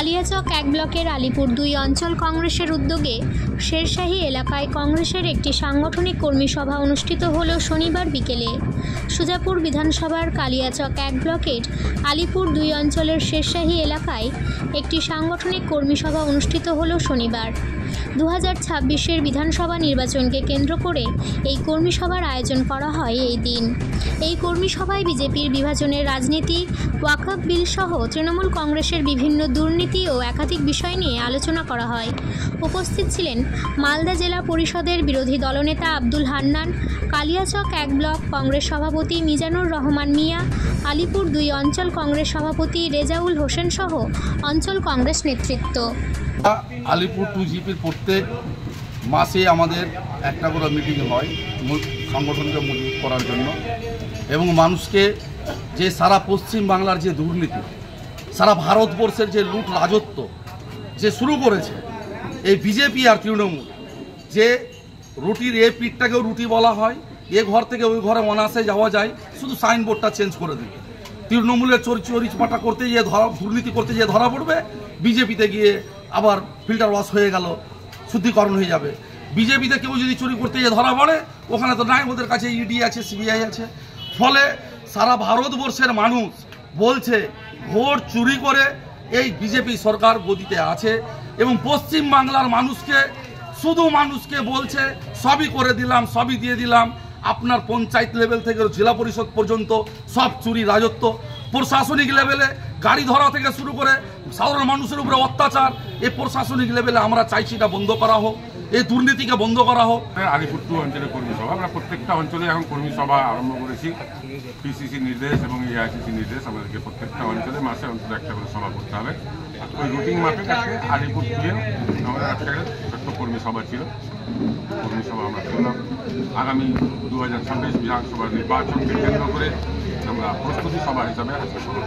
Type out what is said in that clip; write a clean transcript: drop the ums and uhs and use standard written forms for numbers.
কালিয়াচক 1 ব্লকের আলিপুর 2 অঞ্চল কংগ্রেসের উদ্যোগে শেরশাহী এলাকায় কংগ্রেসের একটি সাংগঠনিক কর্মী সভা অনুষ্ঠিত হল শনিবার বিকেলে। সুজাপুর বিধানসভার কালিয়াচক 1 ব্লকের আলিপুর 2 অঞ্চলের শেরশাহী এলাকায় একটি সাংগঠনিক কর্মী সভা অনুষ্ঠিত হল শনিবার। 2026-এর বিধানসভা নির্বাচনকে কেন্দ্র করে এই কর্মী সভার আয়োজন করা হয় এই দিন। এই কর্মী সভায় বিজেপির বিভাজনের রাজনীতি, ওয়াকফ বিল সহ তৃণমূল কংগ্রেসের বিভিন্ন দুর্নীতি ও একাধিক বিষয় নিয়ে আলোচনা করা হয়। উপস্থিত ছিলেন মালদা জেলা পরিষদের বিরোধী দলনেতা আব্দুল হান্নান, কালিয়াচক 1 ব্লক কংগ্রেস সভাপতি মিজানুর রহমান মিয়া, আলিপুর 2 অঞ্চল কংগ্রেস সভাপতি রেজাউল হোসেন সহ অঞ্চল কংগ্রেস নেতৃত্ব। আলিপুর 2 জিপির প্রত্যেক মাসে আমাদের একটা করে মিটিং হয় সংগঠনকে মজবুত করার জন্য এবং মানুষকে যে সারা পশ্চিম বাংলার যে দুর্নীতি, সারা ভারতবর্ষের যে লুট রাজত্ব যে শুরু করেছে এই বিজেপি আর তৃণমূল, যে রুটির এ পিঠটাকেও রুটি বলা হয়, এ ঘর থেকে ওই ঘরে অনায়াসে যাওয়া যায়, শুধু সাইনবোর্ডটা চেঞ্জ করে দেবে। তৃণমূলের চরিচপাটা করতে গিয়ে দুর্নীতি করতে গিয়ে ধরা পড়বে, বিজেপিতে গিয়ে আবার ফিল্টার ওয়াশ হয়ে গেল, শুদ্ধিকরণ হয়ে যাবে। বিজেপিতে কেউ যদি চুরি করতে গিয়ে ধরা পড়ে, ওখানে তো নাই, ওদের কাছে ইডি আছে, সিবিআই আছে। ফলে সারা ভারতবর্ষের মানুষ বলছে ভোট চুরি করে এই বিজেপি সরকার গদিতে আছে এবং পশ্চিম বাংলার মানুষকে বলছে সবই করে দিলাম, সবই দিয়ে দিলাম। আপনার পঞ্চায়েত লেভেল থেকে জেলা পরিষদ পর্যন্ত সব চুরি রাজত্ব, প্রশাসনিক লেভেলে গাড়ি ধরা থেকে শুরু করে সাধারণ মানুষের উপরে অত্যাচার, এই প্রশাসনিক লেভেলে আমরা চাইছি এটা বন্ধ করা হোক, এই দুর্নীতিকে বন্ধ করা হোক। আলিপুর 2 অঞ্চলের কর্মী সভা, আমরা প্রত্যেকটা অঞ্চলে এখন কর্মী সভা আরম্ভ করেছি। পিসিসি নির্দেশ এবং এআইসিসি নির্দেশ, আমাদেরকে প্রত্যেকটা অঞ্চলে মাসে অন্তত একটা করে সভা করতে হবে। ওই রুটিন মাফিক আজকে আলিপুর 2-এ আমাদের একটা ছোট্ট কর্মী সভা ছিল। কর্মী সভা আমরা করলাম। আগামী 2026 বিধানসভা নির্বাচনকে কেন্দ্র করে আমরা প্রস্তুতি সভা হিসাবে আজকে সভা